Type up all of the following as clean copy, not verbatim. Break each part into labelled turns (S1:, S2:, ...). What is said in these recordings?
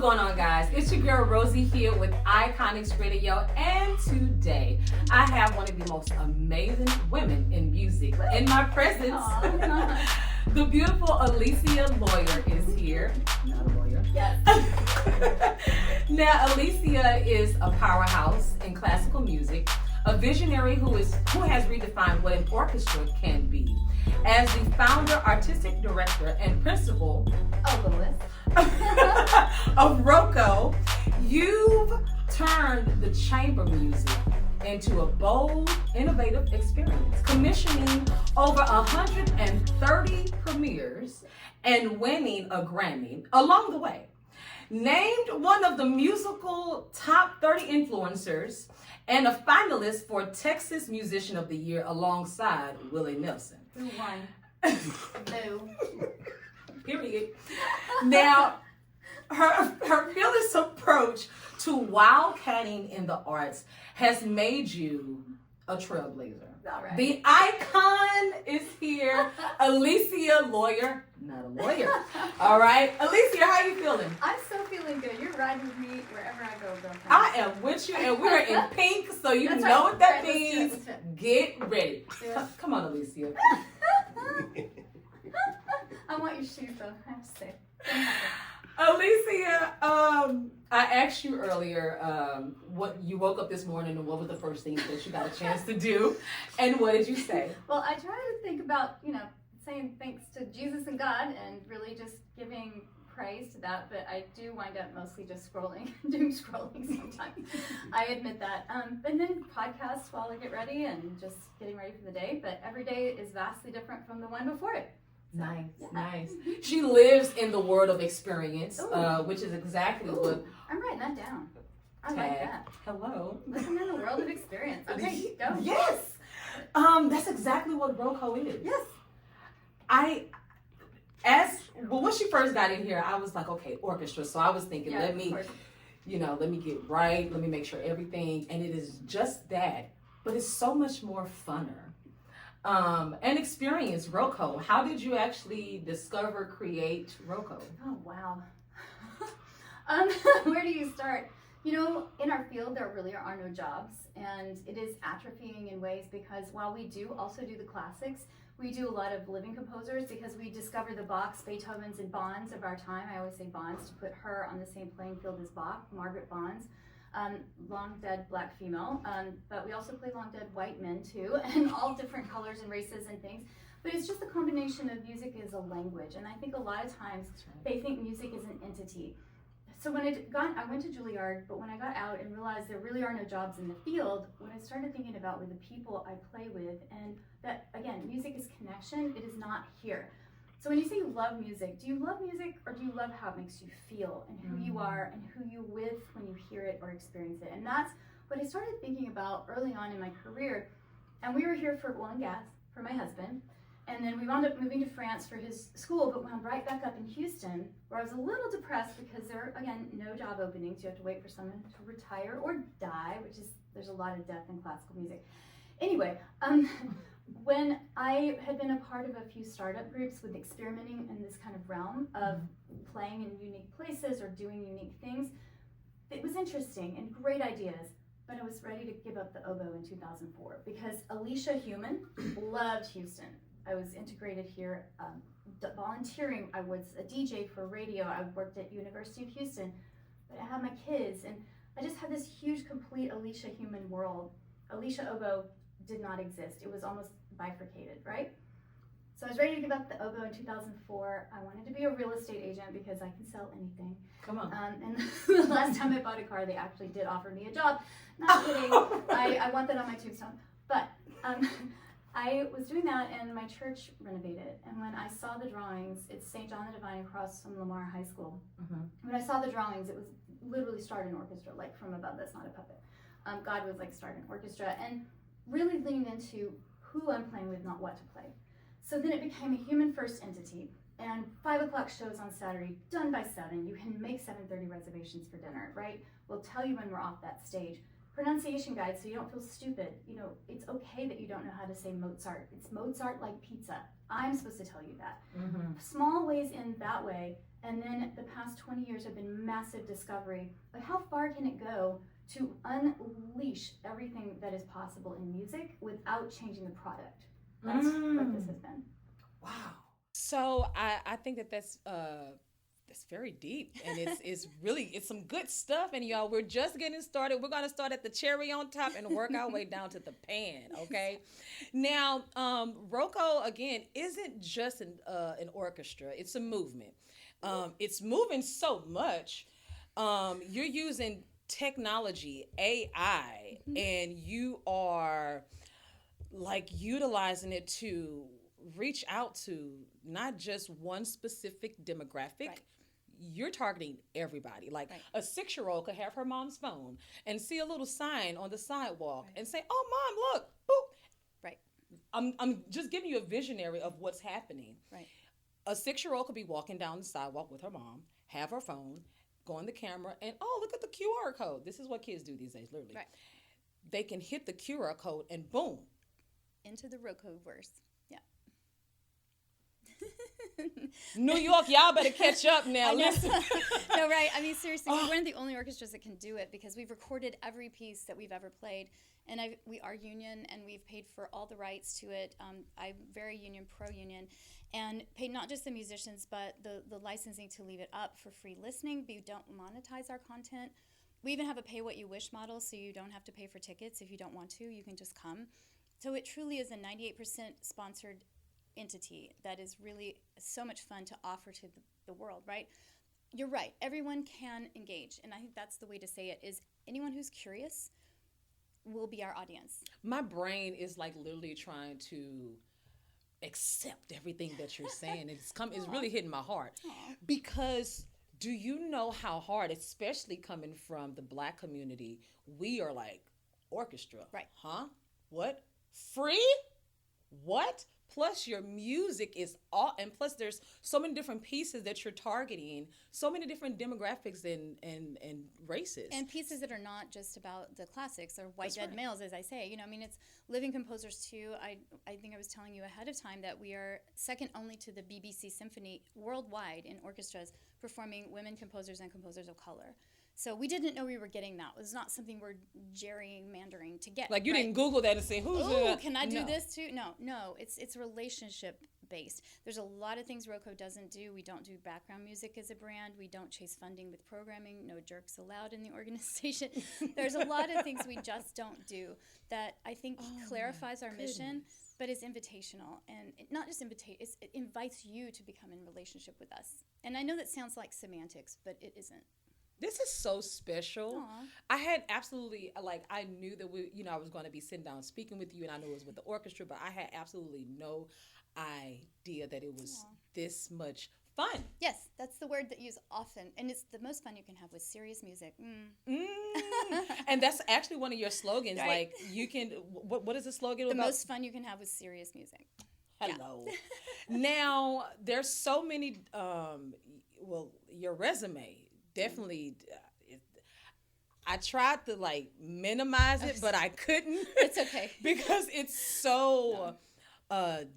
S1: going on, guys? It's your girl Rosii here with Iconix Radio, and today I have one of the most amazing women in music in my presence. The beautiful Alecia Lawyer is here. Not a lawyer.
S2: Yes.
S1: Now, Alecia is a powerhouse in classical music, a visionary who has redefined what an orchestra can be. As the founder, artistic director, and principal
S2: oboist
S1: of ROCO, you've turned the chamber music into a bold, innovative experience, commissioning over 130 premieres and winning a Grammy along the way. Named one of the musical top 30 influencers and a finalist for Texas Musician of the Year alongside Willie Nelson.
S2: Who won? No.
S1: Period. Now, her fearless approach to wildcatting in the arts has made you a trailblazer.
S2: All right.
S1: The icon is here, Alecia Lawyer, not a lawyer. All right, Alecia, how you feeling?
S2: I'm so feeling good. You're riding with me wherever I go, girlfriend.
S1: I am with you, and we're in pink, so you
S2: That's
S1: know
S2: right.
S1: what that
S2: Right,
S1: means.
S2: let's do it.
S1: Get ready.
S2: Yeah.
S1: Come on, Alecia.
S2: I want your shoes though, I have to say.
S1: Alecia, I asked you earlier what you woke up this morning and what were the first things that you got a chance to do, and what did you say?
S2: Well, I try to think about, saying thanks to Jesus and God and really just giving praise to that, but I do wind up mostly just scrolling, doom scrolling sometimes. I admit that. And then podcasts while I get ready and just getting ready for the day, but every day is vastly different from the one before it.
S1: Nice,
S2: Yeah.
S1: nice. She lives in the world of experience,
S2: Ooh.
S1: which is exactly
S2: Ooh,
S1: what
S2: I'm writing that down. I like
S1: tag.
S2: that.
S1: Hello.
S2: Living in the world of experience. Okay, go.
S1: Yes. That's exactly what ROCO is.
S2: Yes.
S1: When she first got in here, I was like, okay, orchestra. So I was thinking,
S2: Yeah,
S1: let
S2: of
S1: me
S2: course.
S1: get right. Let me make sure everything. And it is just that, but it's so much more funner. And experience ROCO. How did you actually create ROCO?
S2: Oh, wow. Where do you start? In our field, there really are no jobs, and it is atrophying in ways because while we do also do the classics, we do a lot of living composers because we discover the Bachs, Beethovens, and Bonds of our time. I always say Bonds to put her on the same playing field as Bach, Margaret Bonds. Long dead black female, but we also play long dead white men too, and all different colors and races and things. But it's just a combination of music as a language, and I think a lot of times they think music is an entity. So when I went to Juilliard, but when I got out and realized there really are no jobs in the field, what I started thinking about were the people I play with, and that again, music is connection. It is not here. So when you say you love music, do you love music or do you love how it makes you feel and who you are and who you're with when you hear it or experience it? And that's what I started thinking about early on in my career. And we were here for oil and gas for my husband. And then we wound up moving to France for his school, but wound right back up in Houston, where I was a little depressed because there are, again, no job openings. You have to wait for someone to retire or die, there's a lot of death in classical music. Anyway, when I had been a part of a few startup groups with experimenting in this kind of realm of playing in unique places or doing unique things, it was interesting and great ideas, but I was ready to give up the oboe in 2004 because Alicia Human loved Houston. I was integrated here, volunteering. I was a DJ for radio. I worked at University of Houston, but I had my kids, and I just had this huge, complete Alicia Human world. Alicia oboe did not exist. It was almost bifurcated, right? So I was ready to give up the oboe in 2004. I wanted to be a real estate agent because I can sell anything.
S1: Come on.
S2: And the last time I bought a car, they actually did offer me a job. Not kidding. I want that on my tombstone. But I was doing that, and my church renovated. And when I saw the drawings, it's St. John the Divine across from Lamar High School. Mm-hmm. When I saw the drawings, it was literally start an orchestra, like from above. That's not a puppet. God was like start an orchestra, and really leaned into who I'm playing with, not what to play. So then it became a human first entity, and 5 o'clock shows on Saturday, done by 7. You can make 7:30 reservations for dinner, right? We'll tell you when we're off that stage. pronunciation guide so you don't feel stupid. You know, it's okay that you don't know how to say Mozart. It's Mozart like pizza. I'm supposed to tell you that. Small ways in that way, and then the past 20 years have been massive discovery. But how far can it go to unleash everything that is possible in music without changing the product? That's what this has been.
S1: Wow. So I think that's very deep, and it's some good stuff. And y'all, we're just getting started. We're gonna start at the cherry on top and work our way down to the pan. Okay. Now, ROCO again isn't just an orchestra. It's a movement. It's moving so much. You're using technology, AI, and you are like utilizing it to reach out to not just one specific demographic.
S3: Right.
S1: You're targeting everybody. Like a 6-year-old could have her mom's phone and see a little sign on the sidewalk and say, "Oh, mom, look!" Boop.
S3: Right.
S1: I'm just giving you a visionary of what's happening.
S3: Right.
S1: A 6-year-old could be walking down the sidewalk with her mom, have her phone, go on the camera, and look at the QR code. This is what kids do these days, literally.
S3: Right.
S1: They can hit the QR code and boom.
S3: Into the ROCO verse. Yeah.
S1: New York, y'all better catch up now. Listen.
S3: No, right. I mean, seriously, we're one of the only orchestras that can do it because we've recorded every piece that we've ever played. And we are union, and we've paid for all the rights to it. I'm very union, pro-union, and paid not just the musicians, but the licensing to leave it up for free listening. We don't monetize our content. We even have a pay-what-you-wish model, so you don't have to pay for tickets if you don't want to. You can just come. So it truly is a 98% sponsored entity that is really so much fun to offer to the world, right? You're right. Everyone can engage, and I think that's the way to say it, is anyone who's curious will be our audience.
S1: My brain is like literally trying to accept everything that you're saying. It's really hitting my heart.
S3: Aww.
S1: Because do you know how hard, especially coming from the Black community, we are like, orchestra.
S3: Right.
S1: Huh? What? Free? What? Plus your music is all, and plus there's so many different pieces that you're targeting, so many different demographics and races.
S3: And pieces that are not just about the classics or white
S1: That's
S3: dead
S1: right.
S3: males, as I say. You know, I mean, it's living composers too. I think I was telling you ahead of time that we are second only to the BBC Symphony worldwide in orchestras performing women composers and composers of color. So we didn't know we were getting that. It was not something we're gerrymandering to get.
S1: Like you
S3: right?
S1: didn't Google that and say, who's
S3: Can I do
S1: No.
S3: this too? No. It's relationship based. There's a lot of things ROCO doesn't do. We don't do background music as a brand. We don't chase funding with programming. No jerks allowed in the organization. There's a lot of things we just don't do that I think clarifies our mission, but is invitational. And not just it invites you to become in relationship with us. And I know that sounds like semantics, but it isn't.
S1: This is so special.
S3: Aww.
S1: I had absolutely, I knew that I was going to be sitting down speaking with you, and I knew it was with the orchestra, but I had absolutely no idea that it was this much fun.
S3: Yes, that's the word that you use often, and it's the most fun you can have with serious music.
S1: And that's actually one of your slogans.
S3: Right.
S1: Like you can, what is the slogan
S3: The
S1: about?
S3: most fun you can have with serious music.
S1: Hello. Now there's so many. Your resume definitely. I tried to minimize it, but I couldn't.
S3: It's okay
S1: because it's so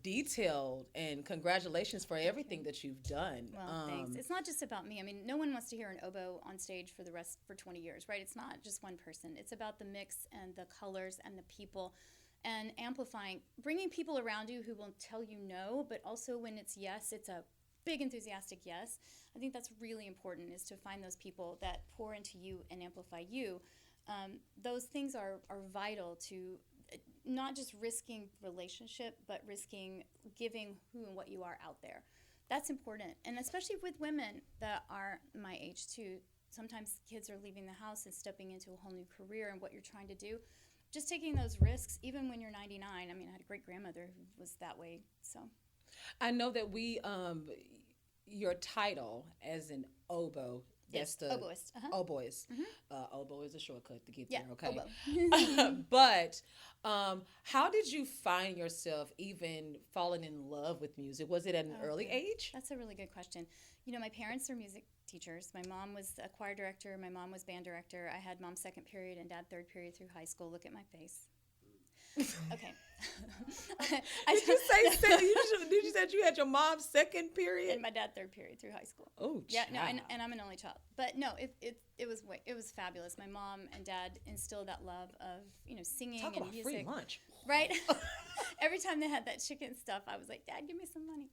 S1: detailed. And congratulations for everything that you've done.
S3: Well, thanks. It's not just about me. I mean, no one wants to hear an oboe on stage for 20 years, right? It's not just one person. It's about the mix and the colors and the people and amplifying, bringing people around you who will tell you no, but also when it's yes, it's a big enthusiastic yes. I think that's really important, is to find those people that pour into you and amplify you. Those things are vital to not just risking relationship, but risking giving who and what you are out there. That's important. And especially with women that are my age too. Sometimes kids are leaving the house and stepping into a whole new career and what you're trying to do. Just taking those risks, even when you're 99. I mean, I had a great-grandmother who was that way, so.
S1: I know that your title as an oboe,
S3: Yes,
S1: that's the
S3: oboist.
S1: oboist. Oboe is a shortcut to get
S3: Yeah,
S1: there, okay?
S3: oboe.
S1: But how did you find yourself even falling in love with music? Was it at an early age?
S3: That's a really good question. You know, my parents are music teachers. My mom was a choir director. My mom was band director. I had mom's second period and dad third period through high school. Look at my face. Okay.
S4: Did you say second? Did you say you had your mom's second period?
S3: And my dad third period through high school.
S4: Oh,
S3: yeah.
S4: child.
S3: No, and I'm an only child. But no, it was fabulous. My mom and dad instilled that love of singing
S4: Talk
S3: and
S4: about
S3: music.
S4: free lunch.
S3: Right. Every time they had that chicken stuff, I was like, Dad, give me some money.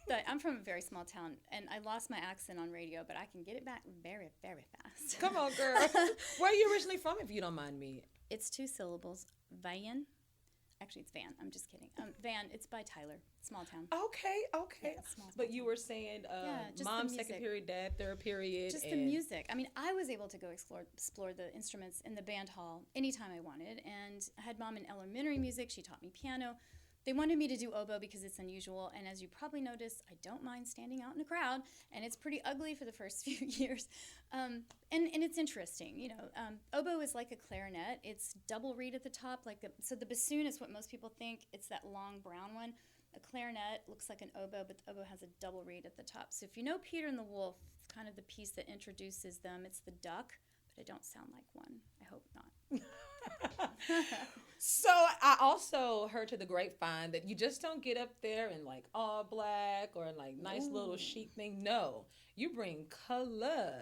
S3: But I'm from a very small town, and I lost my accent on radio, but I can get it back very, very fast.
S4: Come on, girl. Where are you originally from, if you don't mind me?
S3: It's 2 syllables. Van. Actually, it's Van. I'm just kidding. Van. It's by Tyler. Small town.
S4: Okay.
S3: Yeah, small
S4: But you were saying
S3: just
S4: mom
S3: the
S4: second
S3: music.
S4: period, dad third period.
S3: Just the music. I mean, I was able to go explore the instruments in the band hall anytime I wanted. And I had mom in elementary music. She taught me piano. They wanted me to do oboe because it's unusual. And as you probably noticed, I don't mind standing out in a crowd. And it's pretty ugly for the first few years. And it's interesting. Oboe is like a clarinet. It's double reed at the top. So the bassoon is what most people think. It's that long brown one. A clarinet looks like an oboe, but the oboe has a double reed at the top. So if you know Peter and the Wolf, it's kind of the piece that introduces them. It's the duck, but I don't sound like one. I hope not.
S4: So I also heard to the grapevine that you just don't get up there in like all black or like nice little chic thing. No, you bring color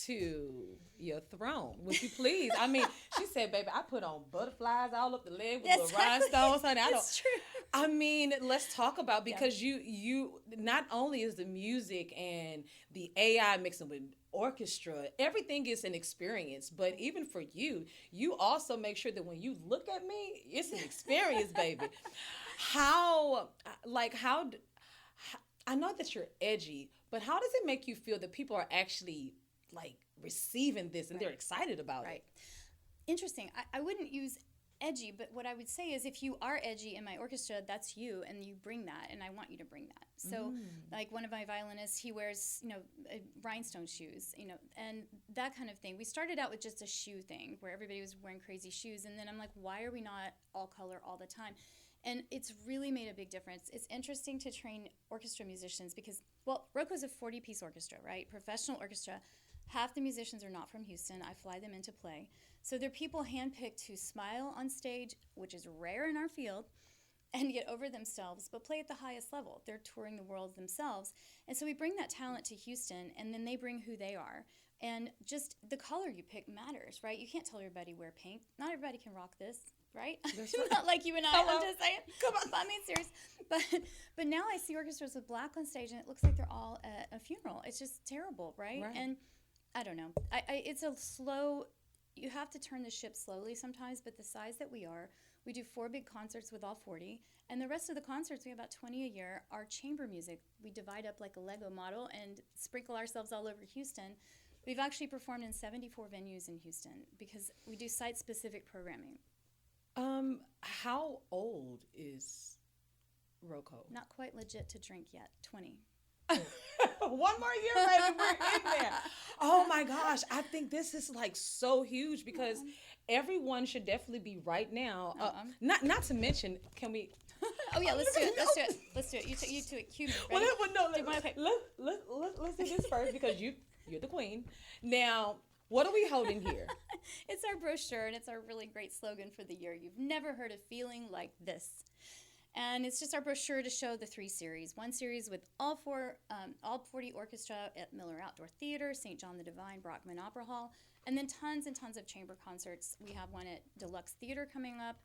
S4: to your throne. Would you please? I mean, she said, baby, I put on butterflies all up the leg with little rhinestones, honey.
S3: That's true.
S4: I mean, let's talk about, because you not only is the music and the AI mixing with orchestra, everything is an experience, but even for you also make sure that when you look at me, it's an experience, baby. I know that you're edgy, but how does it make you feel that people are actually like receiving this and they're excited about it?
S3: Interesting. I wouldn't use edgy, but what I would say is if you are edgy in my orchestra, that's you, and you bring that, and I want you to bring that. So like one of my violinists, he wears, rhinestone shoes, and that kind of thing. We started out with just a shoe thing where everybody was wearing crazy shoes, and then I'm like, why are we not all color all the time? And it's really made a big difference. It's interesting to train orchestra musicians because, ROCO's a 40-piece orchestra, right? Professional orchestra. Half the musicians are not from Houston. I fly them in to play. So they're people handpicked to smile on stage, which is rare in our field, and get over themselves, but play at the highest level. They're touring the world themselves. And so we bring that talent to Houston, and then they bring who they are. And just the color you pick matters, right? You can't tell everybody wear pink. Not everybody can rock this, right? Not like you and I. I'm just saying. Come on. I mean, serious. But now I see orchestras with black on stage, and it looks like they're all at a funeral. It's just terrible, right? And I don't know. It's a slow. You have to turn the ship slowly sometimes, but the size that we are, we do 4 big concerts with all 40, and the rest of the concerts, we have about 20 a year, are chamber music. We divide up like a Lego model and sprinkle ourselves all over Houston. We've actually performed in 74 venues in Houston because we do site-specific programming.
S4: How old is ROCO?
S3: Not quite legit to drink yet, 20.
S4: 1 more year, baby, we're in there. Oh my gosh, I think this is like so huge because everyone should definitely be right now. Not to mention, can we?
S3: Oh yeah, let's do it. Let's do it. You two it. Cue me. Ready?
S4: Let's do this first because you're the queen. Now, what are we holding here?
S3: It's our brochure, and it's our really great slogan for the year. You've never heard a feeling like this. And it's just our brochure to show the 3 series. 1 series with all 40 orchestra at Miller Outdoor Theater, St. John the Divine, Brockman Opera Hall, and then tons and tons of chamber concerts. We have one at Deluxe Theater coming up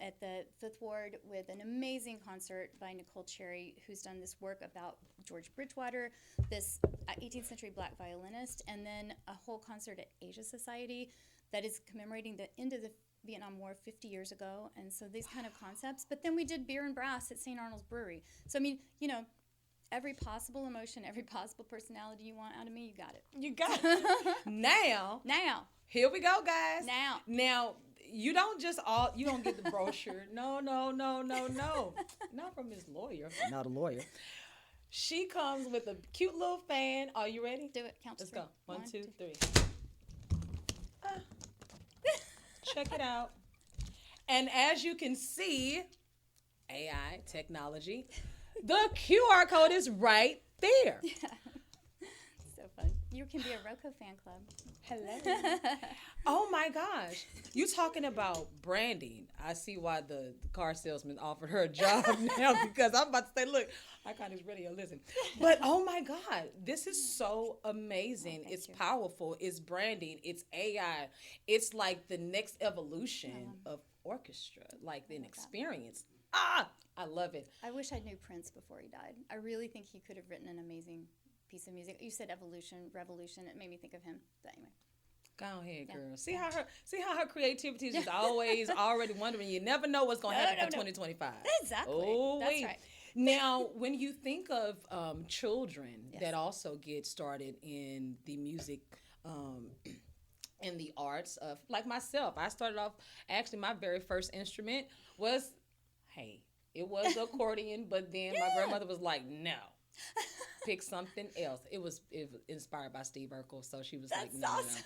S3: at the 5th Ward with an amazing concert by Nicole Cherry, who's done this work about George Bridgewater, this 18th century black violinist, and then a whole concert at Asia Society that is commemorating the end of the Vietnam War 50 years ago, and so these kind of concepts. But then we did beer and brass at St. Arnold's Brewery. So, I mean, every possible emotion, every possible personality you want out of me, you got it.
S4: You got it. Now, here we go, guys. Now, you don't get the brochure. No. Not from Ms. Lawyer. Not a lawyer. She comes with a cute little fan. Are you ready?
S3: Do it. Count to 3.
S4: Let's go. 1, 2, 3. Check it out. And as you can see, AI technology, the QR code is right there.
S3: Yeah. You can be a ROCO fan club.
S4: Hello. Oh my gosh. You talking about branding. I see why the car salesman offered her a job now, because I'm about to say, look, Iconix Radio, listen. But oh my God, this is so amazing. It's powerful. It's branding. It's AI. It's like the next evolution of orchestra, like an experience. I love it.
S3: I wish I knew Prince before he died. I really think he could have written an amazing piece of music. You said evolution, revolution. It made me think of him. But anyway.
S4: Go ahead, girl. See how her creativity is just always already wondering. You never know what's going to happen in 2025.
S3: Exactly.
S4: Oh,
S3: that's
S4: wait.
S3: right.
S4: Now, when you think of children that also get started in the music, in the arts, of like myself, I started off. Actually, my very first instrument was, it was accordion, but then my grandmother was like, no. Pick something else. It was inspired by Steve Urkel, so she was like, no,
S3: awesome.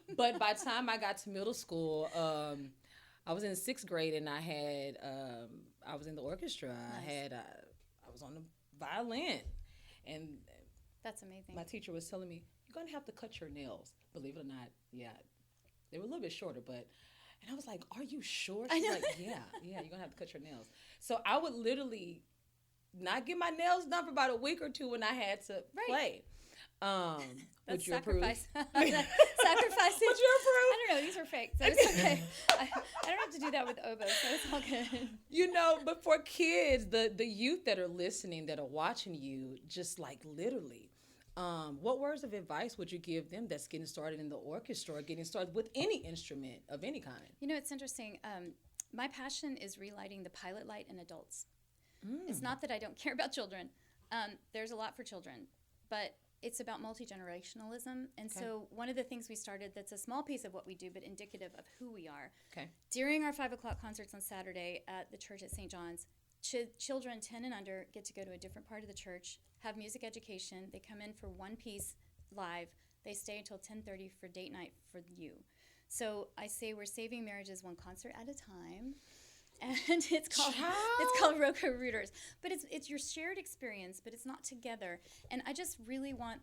S4: no. But by the time I got to middle school, I was in 6th grade, and I was in the orchestra. Nice. I was on the violin, and
S3: that's amazing.
S4: My teacher was telling me, you're gonna have to cut your nails. Believe it or not, they were a little bit shorter, but. And I was like, are you sure? She's like, yeah, you're gonna have to cut your nails. So I would literally not get my nails done for about a week or two when I had to play. Would you
S3: sacrifice.
S4: approve?
S3: Sacrificing.
S4: Would you approve?
S3: I don't know. These are fake, so it's okay. I don't have to do that with oboe, so it's all good.
S4: But for kids, the youth that are listening, that are watching you, just like literally, what words of advice would you give them that's getting started in the orchestra or getting started with any instrument of any kind?
S3: It's interesting. My passion is relighting the pilot light in adults. It's not that I don't care about children. There's a lot for children, but it's about multi-generationalism. And so one of the things we started that's a small piece of what we do, but indicative of who we are. During our 5 o'clock concerts on Saturday at the church at St. John's, children 10 and under get to go to a different part of the church, have music education. They come in for one piece live. They stay until 10:30 for date night for you. So I say we're saving marriages one concert at a time. And it's called ROCO Rooters. But it's your shared experience, but it's not together. And I just really want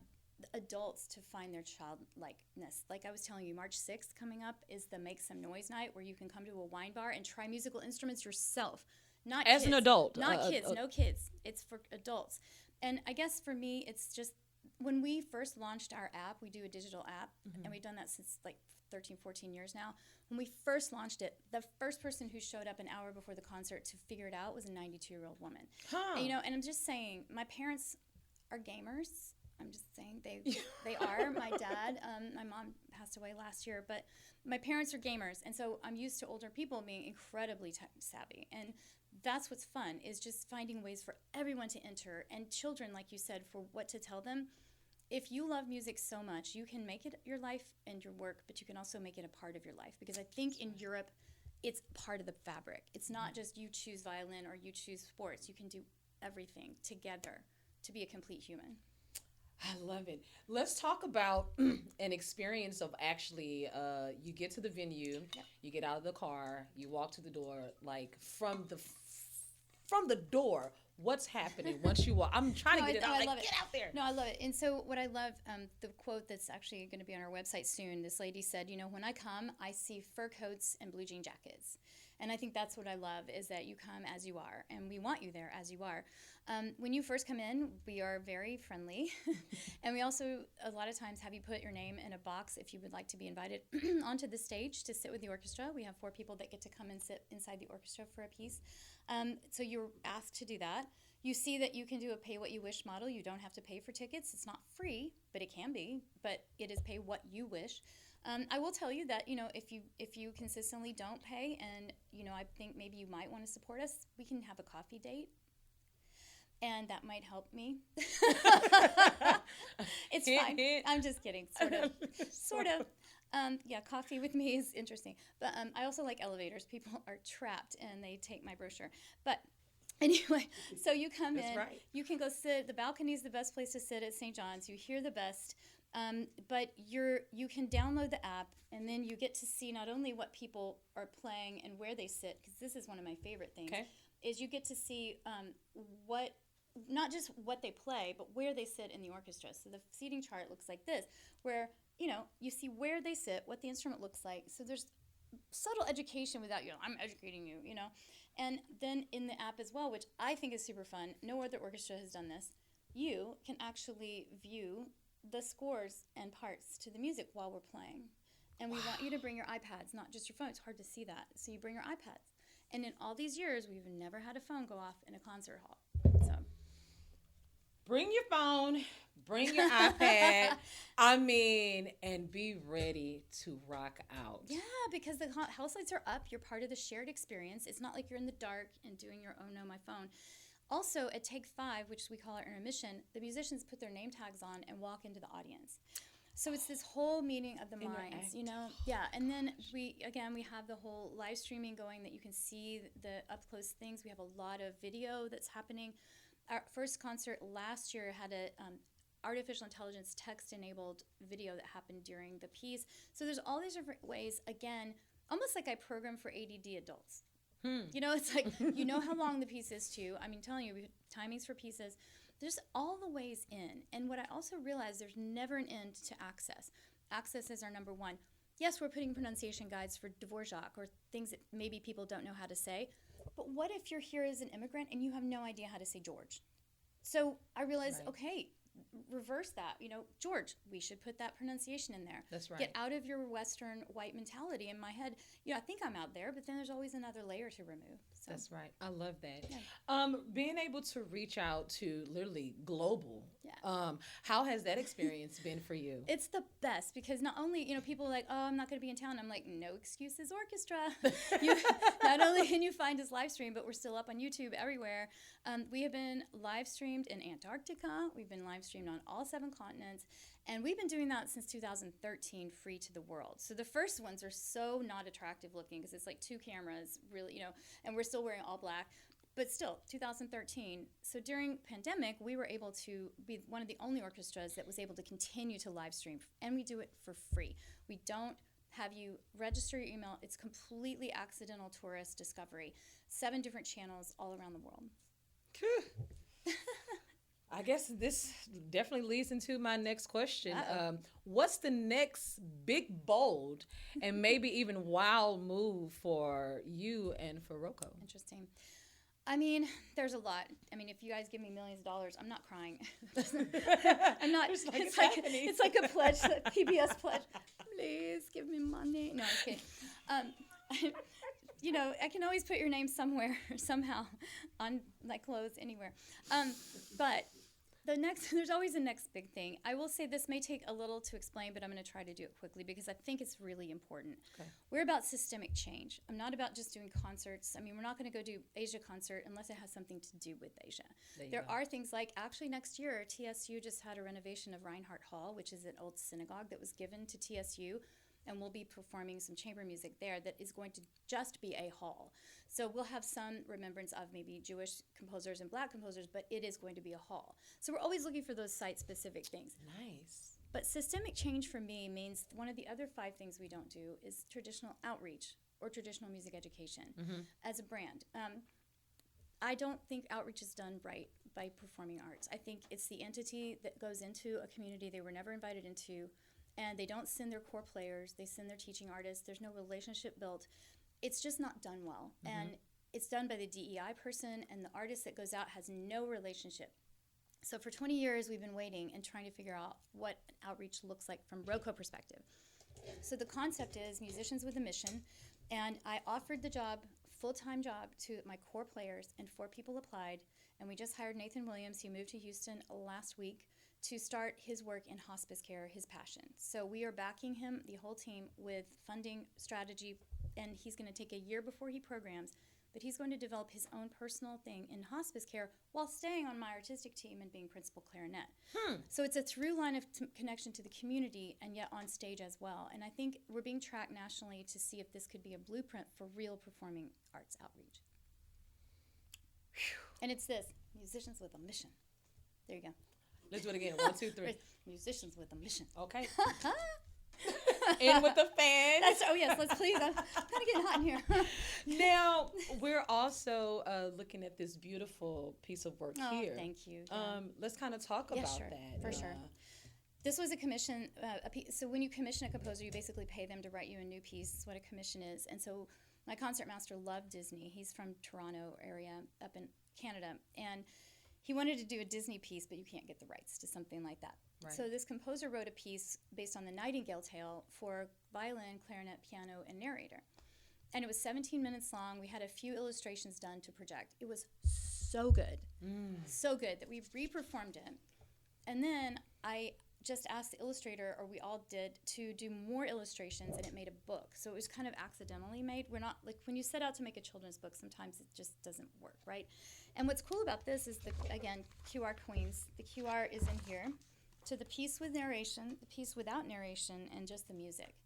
S3: adults to find their childlikeness. Like I was telling you, March 6th coming up is the Make Some Noise night, where you can come to a wine bar and try musical instruments yourself. Not
S4: as
S3: kids.
S4: An adult.
S3: Not kids, no kids. It's for adults. And I guess for me, it's just when we first launched our app, we do a digital app, and we've done that since like 13, 14 years now. When we first launched it, the first person who showed up an hour before the concert to figure it out was a 92-year-old woman. And, and I'm just saying, my parents are gamers. I'm just saying they are. My dad, my mom passed away last year, but my parents are gamers, and so I'm used to older people being incredibly tech savvy. And that's what's fun, is just finding ways for everyone to enter, and children, like you said, for what to tell them. If you love music so much, you can make it your life and your work, but you can also make it a part of your life. Because I think in Europe, it's part of the fabric. It's not just you choose violin or you choose sports. You can do everything together to be a complete human.
S4: I love it. Let's talk about an experience of actually, you get to the venue, you get out of the car, you walk to the door, like from the door. What's happening once you walk? I'm trying to get it out. Get out there.
S3: No, I love it. And so what I love, the quote that's actually going to be on our website soon, this lady said, when I come, I see fur coats and blue jean jackets. And I think that's what I love, is that you come as you are, and we want you there as you are. When you first come in, we are very friendly. And we also, a lot of times, have you put your name in a box if you would like to be invited onto the stage to sit with the orchestra. We have 4 people that get to come and sit inside the orchestra for a piece. So you're asked to do that. You see that you can do a pay-what-you-wish model. You don't have to pay for tickets. It's not free, but it can be. But it is pay what you wish. I will tell you that, if you consistently don't pay and, I think maybe you might want to support us, we can have a coffee date. And that might help me. It's fine. I'm just kidding. Sort of. Coffee with me is interesting. But I also like elevators. People are trapped and they take my brochure. But anyway, so you come in. Right. You can go sit. The balcony is the best place to sit at St. John's. You hear the best. But you can download the app, and then you get to see not only what people are playing and where they sit, because this is one of my favorite things, is you get to see what not just what they play, but where they sit in the orchestra. So the seating chart looks like this, where, you see where they sit, what the instrument looks like. So there's subtle education without, I'm educating you, And then in the app as well, which I think is super fun, no other orchestra has done this, you can actually view the scores and parts to the music while we're playing. And we want you to bring your iPads, not just your phone. It's hard to see that. So you bring your iPads. And in all these years, we've never had a phone go off in a concert hall. So
S4: bring your phone, bring your iPad, and be ready to rock out.
S3: Yeah, because the house lights are up. You're part of the shared experience. It's not like you're in the dark and doing your, oh no, my phone. Also, at Take 5, which we call our intermission, the musicians put their name tags on and walk into the audience. So it's this whole meeting of the minds, Yeah, and then we have the whole live streaming going that you can see the up-close things. We have a lot of video that's happening. Our first concert last year had a artificial intelligence text-enabled video that happened during the piece. So there's all these different ways, again, almost like I program for ADD adults. It's like, how long the piece is too. Telling you, timings for pieces. There's all the ways in. And what I also realized, there's never an end to access. Access is our number one. Yes, we're putting pronunciation guides for Dvorak or things that maybe people don't know how to say. But what if you're here as an immigrant and you have no idea how to say George? So I realized, okay, reverse that. George, we should put that pronunciation in there.
S4: That's right.
S3: Get out of your Western white mentality. In my head, I think I'm out there, but then there's always another layer to remove. So.
S4: That's right. I love that.
S3: Yeah.
S4: Being able to reach out to literally global.
S3: Yeah.
S4: How has that experience been for you?
S3: It's the best because not only, people are like, oh, I'm not going to be in town. I'm like, no excuses, orchestra. Not only can you find us live stream, but we're still up on YouTube everywhere. We have been live streamed in Antarctica. We've been live streamed on all 7 continents. And we've been doing that since 2013, free to the world. So the first ones are so not attractive looking because it's like 2 cameras, really, and we're still wearing all black. But still, 2013. So during pandemic, we were able to be one of the only orchestras that was able to continue to live stream. And we do it for free. We don't have you register your email. It's completely accidental tourist discovery. 7 different channels all around the world.
S4: I guess this definitely leads into my next question. What's the next big, bold, and maybe even wild move for you and for ROCO?
S3: Interesting. There's a lot. If you guys give me millions of dollars, I'm not crying. I'm not. It's like a pledge, a PBS pledge. Please give me money. No, I'm kidding. I can always put your name somewhere, somehow, on my clothes, anywhere. But there's always a next big thing. I will say this may take a little to explain, but I'm going to try to do it quickly because I think it's really important.
S4: Okay.
S3: We're about systemic change. I'm not about just doing concerts. We're not going to go do Asia concert unless it has something to do with Asia. There are things like, actually next year, TSU just had a renovation of Reinhardt Hall, which is an old synagogue that was given to TSU. And we'll be performing some chamber music there that is going to just be a hall. So we'll have some remembrance of maybe Jewish composers and Black composers, but it is going to be a hall. So we're always looking for those site-specific things.
S4: Nice.
S3: But systemic change for me means one of the other 5 things we don't do is traditional outreach or traditional music education as a brand. I don't think outreach is done right by performing arts. I think it's the entity that goes into a community they were never invited into, and they don't send their core players, they send their teaching artists, there's no relationship built. It's just not done well. And it's done by the DEI person, and the artist that goes out has no relationship. So for 20 years, we've been waiting and trying to figure out what outreach looks like from ROCO perspective. So the concept is musicians with a mission, and I offered the job, full-time job, to my core players, and 4 people applied, and we just hired Nathan Williams. He moved to Houston last week to start his work in hospice care, his passion. So we are backing him, the whole team, with funding, strategy, and he's going to take a year before he programs, but he's going to develop his own personal thing in hospice care while staying on my artistic team and being principal clarinet. So it's a through line of connection to the community and yet on stage as well. And I think we're being tracked nationally to see if this could be a blueprint for real performing arts outreach. And it's this, musicians with a mission. There you go.
S4: Let's do it again. 1, 2, 3.
S3: Musicians with a mission.
S4: Okay. in with the fan.
S3: Oh yes, let's please. I'm kind of getting hot in here.
S4: Now we're also looking at this beautiful piece of work here.
S3: Thank you. Yeah.
S4: Let's kind of talk about
S3: sure,
S4: that.
S3: For sure. This was a commission. So when you commission a composer, you basically pay them to write you a new piece. Is what a commission is. And so my concertmaster loved Disney. He's from Toronto area up in Canada, and he wanted to do a Disney piece, but you can't get the rights to something like that.
S4: Right.
S3: So this composer wrote a piece based on the Nightingale Tale for violin, clarinet, piano, and narrator. And it was 17 minutes long. We had a few illustrations done to project. It was so good. So good that we re-performed it. And then I just asked the illustrator, or we all did, to do more illustrations, and it made a book. So it was kind of accidentally made. We're not, like, when you set out to make a children's book, sometimes it just doesn't work, right? And what's cool about this is, again, QR Queens. The QR is in here to the piece with narration, the piece without narration, and just the music.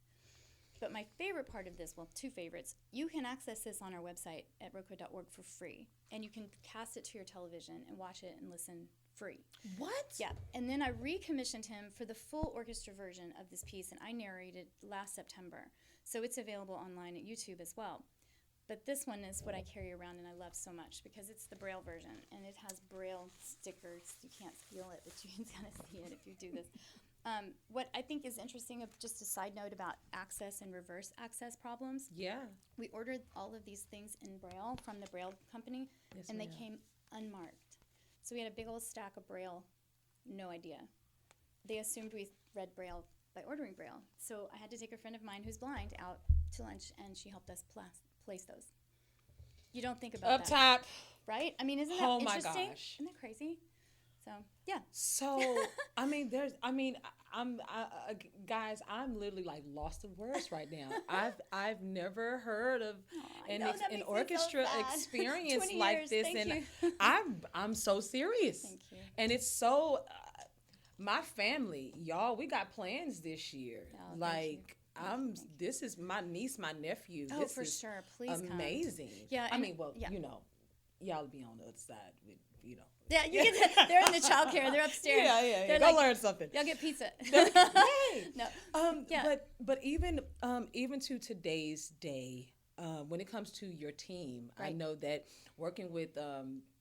S3: But my favorite part of this, well, two favorites, you can access this on our website at ROCO.org for free. And you can cast it to your television and watch it and listen free.
S4: What?
S3: Yeah. And then I recommissioned him for the full orchestra version of this piece, and I narrated last September. So it's available online at YouTube as well. But this one is what I carry around and I love so much because it's the Braille version, and it has Braille stickers. You can't feel it, but you can kind of see it if you do this. What I think is interesting, just a side note about access and reverse access problems.
S4: Yeah.
S3: We ordered all of these things in Braille from the Braille company,
S4: Yes,
S3: and
S4: ma'am.
S3: they came unmarked. So we had a big old stack of Braille, no idea. They assumed we read Braille by ordering Braille. So I had to take a friend of mine who's blind out to lunch, and she helped us place those. You don't think about
S4: Up
S3: that,
S4: top.
S3: right? I mean, isn't that
S4: Oh my
S3: interesting?
S4: gosh.
S3: Isn't that crazy? So, yeah.
S4: So, guys, I'm literally like lost of words right now. I've never heard of
S3: I know, that
S4: an
S3: makes me so
S4: orchestra
S3: sad.
S4: experience
S3: 20
S4: like
S3: years,
S4: this,
S3: thank
S4: and
S3: you.
S4: I'm so serious.
S3: Thank you.
S4: And it's so my family, y'all, we got plans this year.
S3: Oh, thank
S4: like
S3: you.
S4: this is my niece, my nephew.
S3: Oh,
S4: this
S3: for
S4: is
S3: sure. Please come.
S4: amazing.
S3: Yeah,
S4: I
S3: and
S4: mean, well,
S3: yeah.
S4: you know, y'all be on the other side with, you know.
S3: Yeah, you get they're in the childcare. They're upstairs.
S4: Yeah.
S3: They're
S4: Go
S3: like,
S4: learn something.
S3: Y'all get pizza.
S4: Hey.
S3: No.
S4: Yeah. But even to today's day, when it comes to your team, I
S3: Right.
S4: know that working with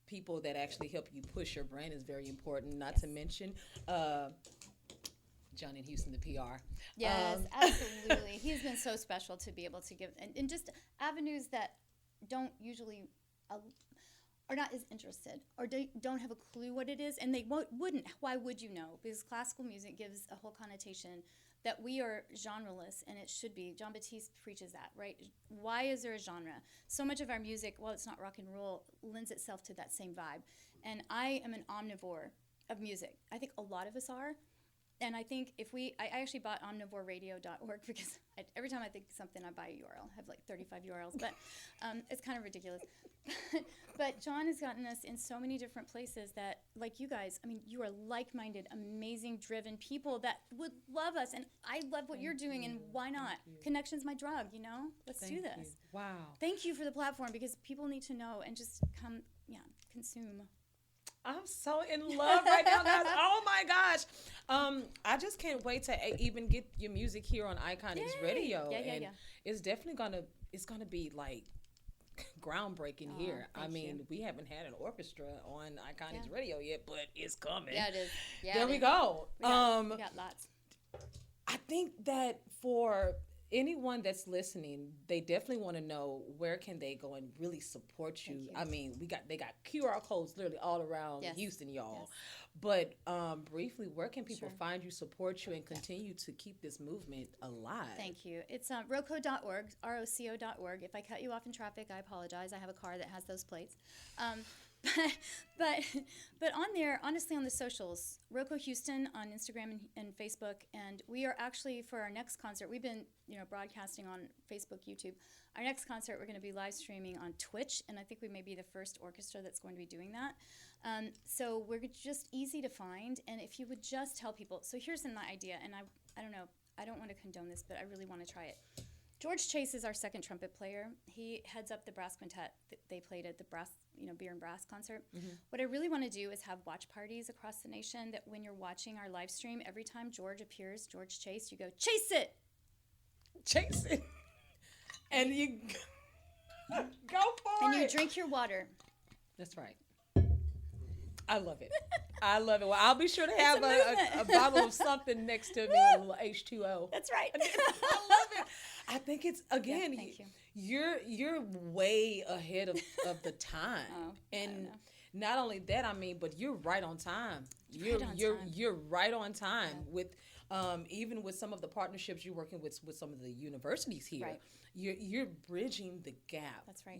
S4: people that actually help you push your brand is very important. Not
S3: Yes.
S4: to mention John in Houston, the PR.
S3: Yes, absolutely. He's been so special to be able to give, and just avenues that don't usually are not as interested or don't have a clue what it is, and they wouldn't. Why would you know? Because classical music gives a whole connotation that we are genreless, and it should be. John Batiste preaches that, right? Why is there a genre? So much of our music, while it's not rock and roll, lends itself to that same vibe. And I am an omnivore of music. I think a lot of us are. And I think I actually bought omnivoreradio.org because every time I think of something, I buy a URL. I have like 35 URLs, but it's kind of ridiculous. But John has gotten us in so many different places that, like you guys, I mean, you are like-minded, amazing, driven people that would love us. And I love what you're doing, and why not? Connection's my drug, you know? Let's do this.
S4: Wow.
S3: Thank you for the platform because people need to know and just come, consume.
S4: I'm so in love right now, guys. Oh my gosh. I just can't wait to even get your music here on Iconix Radio.
S3: Yeah.
S4: It's definitely gonna be like groundbreaking here. I mean, we haven't had an orchestra on Iconix Radio yet, but it's coming.
S3: Yeah, it is. Yeah,
S4: there we go.
S3: We got lots.
S4: I think that for anyone that's listening, they definitely want to know where can they go and really support you. I mean, they got QR codes literally all around Houston, y'all.
S3: Yes.
S4: But briefly, where can people find you, support you, and continue to keep this movement alive?
S3: Thank you. It's ROCO.org, ROCO.org. If I cut you off in traffic, I apologize. I have a car that has those plates. But on there, honestly, on the socials, ROCO Houston on Instagram and Facebook, and we are actually, for our next concert, we've been broadcasting on Facebook, YouTube. Our next concert, we're going to be live streaming on Twitch, and I think we may be the first orchestra that's going to be doing that. So we're just easy to find, and if you would just tell people, so here's my idea, and I don't know, I don't want to condone this, but I really want to try it. George Chase is our second trumpet player. He heads up the brass quintet that they played at the brass, beer and brass concert. Mm-hmm. What I really want to do is have watch parties across the nation that when you're watching our live stream, every time George appears, George Chase, you go, chase it!
S4: chase it, and you go for
S3: And
S4: it.
S3: you drink your water.
S4: That's right. I love it. I love it. Well, I'll be sure to have
S3: a
S4: a
S3: movement.
S4: bottle of something next to me with a little H2O.
S3: That's right.
S4: I love it. I think it's, again,
S3: thank you.
S4: you're way ahead of the time.
S3: Oh, I don't
S4: and
S3: know.
S4: not only that, I mean, but you're right on time. You're
S3: Right on
S4: you're
S3: time.
S4: you're right on time with even with some of the partnerships you're working with some of the universities here.
S3: Right.
S4: You're bridging the gap.
S3: That's right.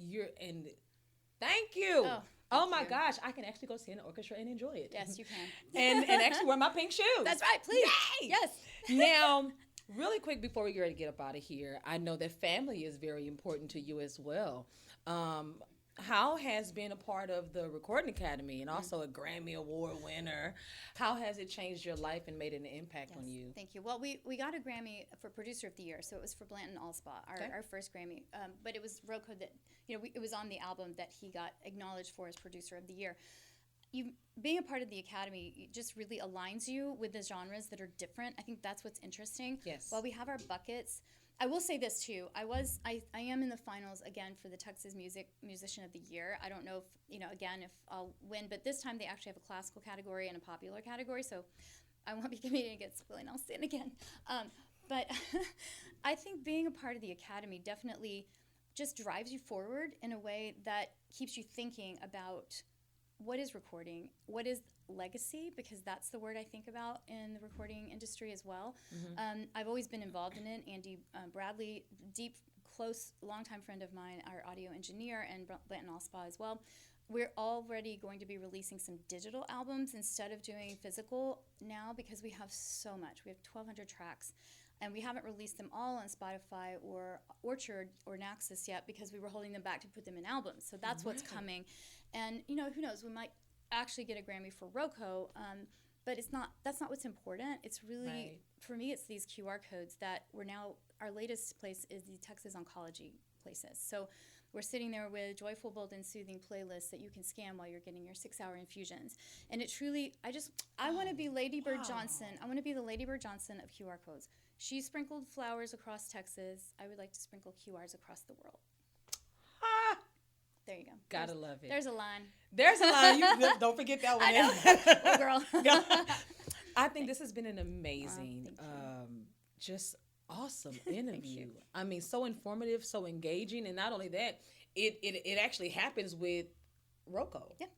S4: Thank you. Oh
S3: thank
S4: my
S3: you.
S4: gosh, I can actually go see an orchestra and enjoy it.
S3: Yes, you can.
S4: and actually wear my pink shoes.
S3: That's right. Please.
S4: Yay!
S3: Yes.
S4: Now, really quick before we get ready to get up out of here, I know that family is very important to you as well. How has being a part of the Recording Academy and also a Grammy Award winner, how has it changed your life and made an impact on you?
S3: Thank you. Well, we got a Grammy for Producer of the Year, so it was for Blanton Allspaw, our first Grammy. But it was ROCO that, it was on the album that he got acknowledged for as Producer of the Year. Being a part of the Academy just really aligns you with the genres that are different. I think that's what's interesting.
S4: Yes.
S3: While we have our buckets, I will say this too. I am in the finals again for the Texas Musician of the Year. I don't know if, again, if I'll win, but this time they actually have a classical category and a popular category, so I won't be competing against Willie Nelson again. But I think being a part of the Academy definitely just drives you forward in a way that keeps you thinking about what is recording, what is legacy, because that's the word I think about in the recording industry as well. Mm-hmm. I've always been involved in it. Andy Bradley, deep, close, longtime friend of mine, our audio engineer, and Blanton Allspaw as well. We're already going to be releasing some digital albums instead of doing physical now because we have so much. We have 1,200 tracks. And we haven't released them all on Spotify or Orchard or Naxos yet because we were holding them back to put them in albums. So that's what's coming. And, who knows, we might actually get a Grammy for ROCO, but that's not what's important. It's really, for me, it's these QR codes that our latest place is the Texas Oncology places. So we're sitting there with joyful, bold, and soothing playlists that you can scan while you're getting your 6-hour infusions. And it truly, I want to be Lady Bird Johnson. I want to be the Lady Bird Johnson of QR codes. She sprinkled flowers across Texas. I would like to sprinkle QRs across the world.
S4: Ah,
S3: there you go.
S4: Gotta love it.
S3: There's a line.
S4: There's a line. You don't forget that one.
S3: I know. Oh, girl.
S4: I think this has been an amazing,
S3: Wow,
S4: just awesome interview. I mean, so informative, so engaging, and not only that, it actually happens with ROCO.
S3: Yeah.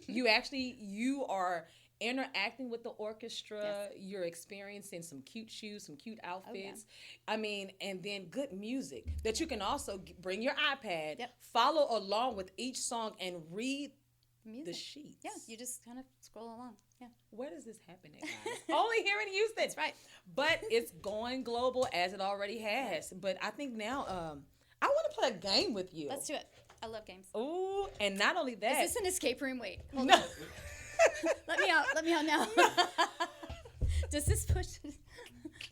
S4: You are interacting with the orchestra.
S3: Yes.
S4: You're experiencing some cute shoes, some cute outfits. I mean, and then good music that you can also bring your iPad, follow along with each song, and read the sheets.
S3: Yeah, you just kind of scroll along. Yeah.
S4: Where does this happen at, guys? Only here in Houston.
S3: That's right.
S4: But it's going global as it already has. But I think now I want to play a game with you.
S3: Let's do it. I love games.
S4: Ooh, and not only that.
S3: Is this an escape room? Wait. Hold
S4: No.
S3: on. Let me out. Let me out now. Does this push?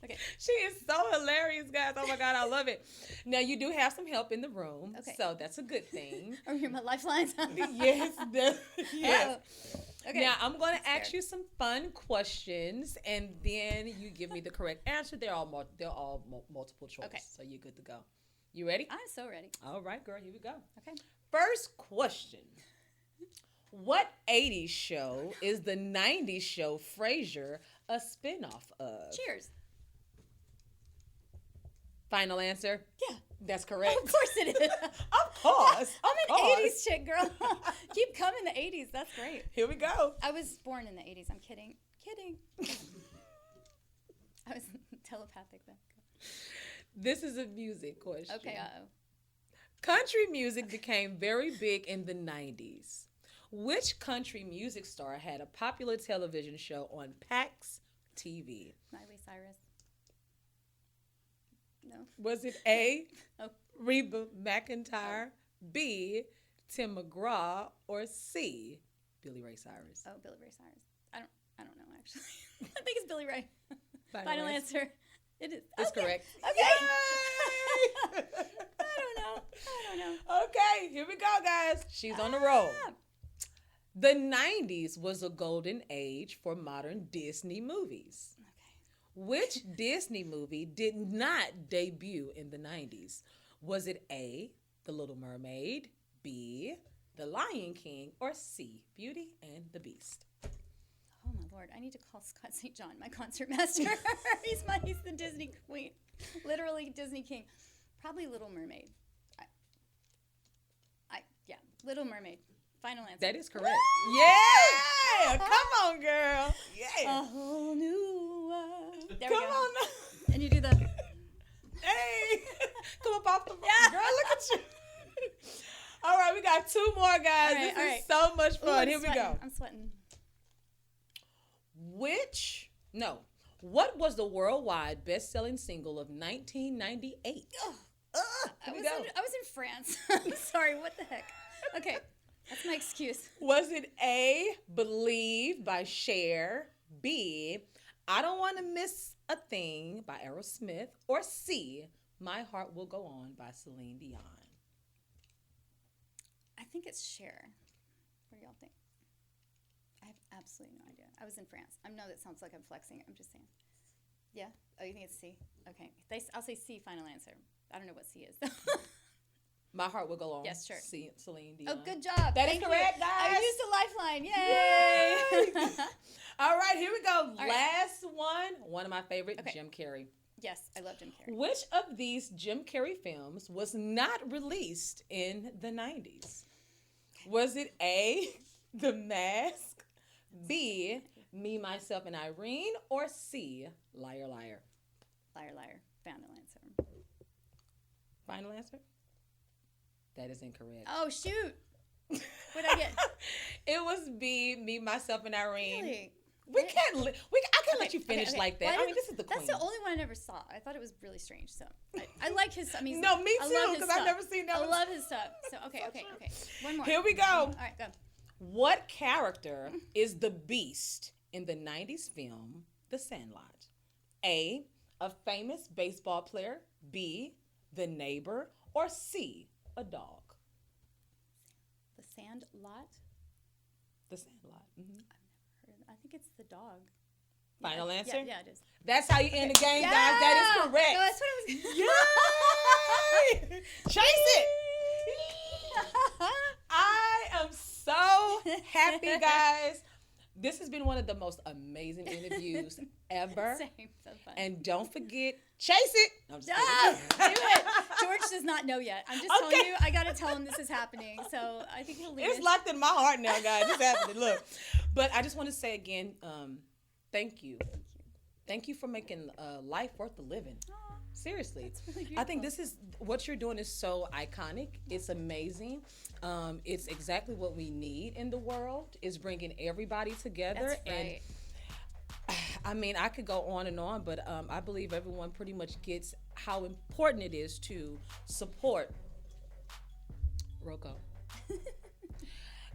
S3: Okay.
S4: She is so hilarious, guys. Oh my God, I love it. Now, you do have some help in the room, so that's a good thing.
S3: Are you my lifelines?
S4: Yes. Yes.
S3: Okay.
S4: Now, I'm going to ask you some fun questions, and then you give me the correct answer. They're all multiple choice, so you're good to go. You ready?
S3: I'm so ready.
S4: All right, girl, here we go.
S3: Okay.
S4: First question. What 80s show is the 90s show Frasier a spinoff of?
S3: Cheers.
S4: Final answer?
S3: Yeah.
S4: That's correct.
S3: Of course it is.
S4: Of course.
S3: I'm an 80s chick, girl. Keep coming, the 80s. That's great.
S4: Here we go.
S3: I was born in the 80s. I'm kidding. I was telepathic then.
S4: This is a music question.
S3: Okay,
S4: Country music became very big in the 90s. Which country music star had a popular television show on PAX TV?
S3: Miley Cyrus. No.
S4: Was it A,
S3: Oh.
S4: Reba McEntire, B, Tim McGraw, or C, Billy Ray Cyrus?
S3: Oh, Billy Ray Cyrus. I don't know actually. I think it's Billy Ray.
S4: Final
S3: answer. It is.
S4: That's correct.
S3: Okay.
S4: Yay!
S3: I don't know.
S4: Okay, here we go, guys. She's on the roll. The 90s was a golden age for modern Disney movies.
S3: Okay.
S4: Which Disney movie did not debut in the 90s? Was it A, The Little Mermaid, B, The Lion King, or C, Beauty and the Beast?
S3: Oh my Lord, I need to call Scott St. John, my concert master. he's the Disney queen, literally Disney king. Probably Little Mermaid. Yeah, Little Mermaid. Final answer.
S4: That is correct. Yeah! Come on, girl. Yeah.
S3: A whole new world. There
S4: Come
S3: we go.
S4: on now.
S3: And you do the.
S4: Hey! Come up off the yeah. Girl, look at you. All right, we got 2 more, guys.
S3: All right,
S4: this is so much fun. Here we go.
S3: I'm sweating.
S4: What was the worldwide best-selling single of 1998?
S3: I was in France. I'm sorry, what the heck? Okay, that's my excuse.
S4: Was it A, Believe by Cher, B, I Don't Want to Miss a Thing by Aerosmith, or C, My Heart Will Go On by Celine Dion?
S3: I think it's Cher. What do y'all think? I have absolutely no idea. I was in France. I know that sounds like I'm flexing. I'm just saying. Yeah? Oh, you think it's C? Okay. I'll say C, final answer. I don't know what C is.
S4: My Heart Will Go On.
S3: Yes, sure.
S4: C, Celine Dion.
S3: Oh, good job.
S4: That is correct, guys.
S3: I used a lifeline. Yay!
S4: All right, here we go.
S3: All right.
S4: Last one of my favorite,
S3: Okay.
S4: Jim Carrey.
S3: Yes, I love Jim Carrey.
S4: Which of these Jim Carrey films was not released in the 90s? Was it A, The Mask, B, Me, Myself, and Irene, or C, Liar, Liar?
S3: Liar, liar. Final answer.
S4: Final answer? That is incorrect.
S3: Oh, shoot. What did I get?
S4: It was B, Me, Myself, and Irene.
S3: Really?
S4: I can't let you finish
S3: okay.
S4: like that.
S3: Well,
S4: I mean, this is the queen.
S3: That's the only one I never saw. I thought it was really strange. So I like his. I mean,
S4: No, me
S3: I
S4: too,
S3: love his
S4: 'cause I've
S3: stuff.
S4: never seen that
S3: I
S4: one.
S3: love his stuff. So okay. One more.
S4: Here we go.
S3: All right, go.
S4: What character is the Beast in the 90s film The Sandlot? A, a famous baseball player, B, the neighbor, or C, a dog?
S3: The Sand Lot.
S4: The Sandlot. Mm-hmm.
S3: I think it's the dog.
S4: Final answer?
S3: Yeah, it is.
S4: That's how you end the game,
S3: Yeah!
S4: guys. That is correct.
S3: No, that's what I was.
S4: Yay! Chase it! I am so happy, guys. This has been one of the most amazing interviews ever.
S3: Same. So fun.
S4: And don't forget, chase it. No, I'm just
S3: do
S4: kidding.
S3: it. George does not know yet. I'm just telling you. I gotta tell him this is happening. So I think he'll leave.
S4: It's locked in my heart now, guys. It's happening. Look, but I just want to say again, thank you. Thank you for making life worth the living. Seriously.
S3: That's really
S4: I think
S3: beautiful.
S4: this is what you're doing is so iconic. It's amazing. It's exactly what we need in the world. Is bringing everybody together.
S3: That's right.
S4: And I mean, I could go on and on, but I believe everyone pretty much gets how important it is to support ROCO.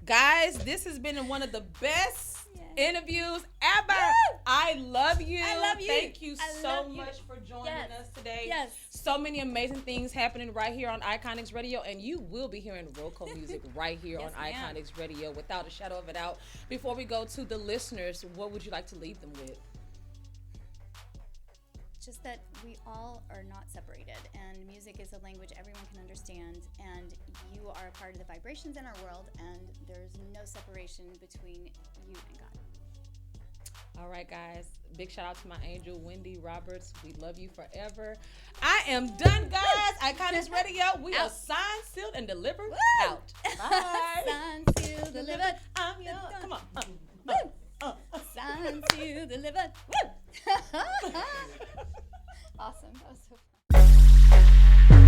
S4: Guys, this has been one of the best interviews ever.
S3: Woo!
S4: I love you.
S3: I love you.
S4: Thank you
S3: I
S4: so
S3: love you.
S4: much for joining
S3: Yes.
S4: us today.
S3: Yes.
S4: So many amazing things happening right here on Iconix Radio, and you will be hearing ROCO music right here
S3: Yes,
S4: on
S3: ma'am.
S4: Iconix Radio without a shadow of a doubt. Before we go to the listeners, what would you like to leave them with?
S3: Just that we all are not separated, and music is a language everyone can understand, and you are a part of the vibrations in our world, and there's no separation between you and God.
S4: All right, guys. Big shout out to my angel, Wendy Roberts. We love you forever. I am done, guys. Iconix Radio. We are signed, sealed, and delivered.
S3: Woo!
S4: Out. Bye.
S3: Signed, sealed, delivered.
S4: I'm yours. Come on.
S3: Woo! Signed, sealed, delivered. Woo! Awesome. That was so fun.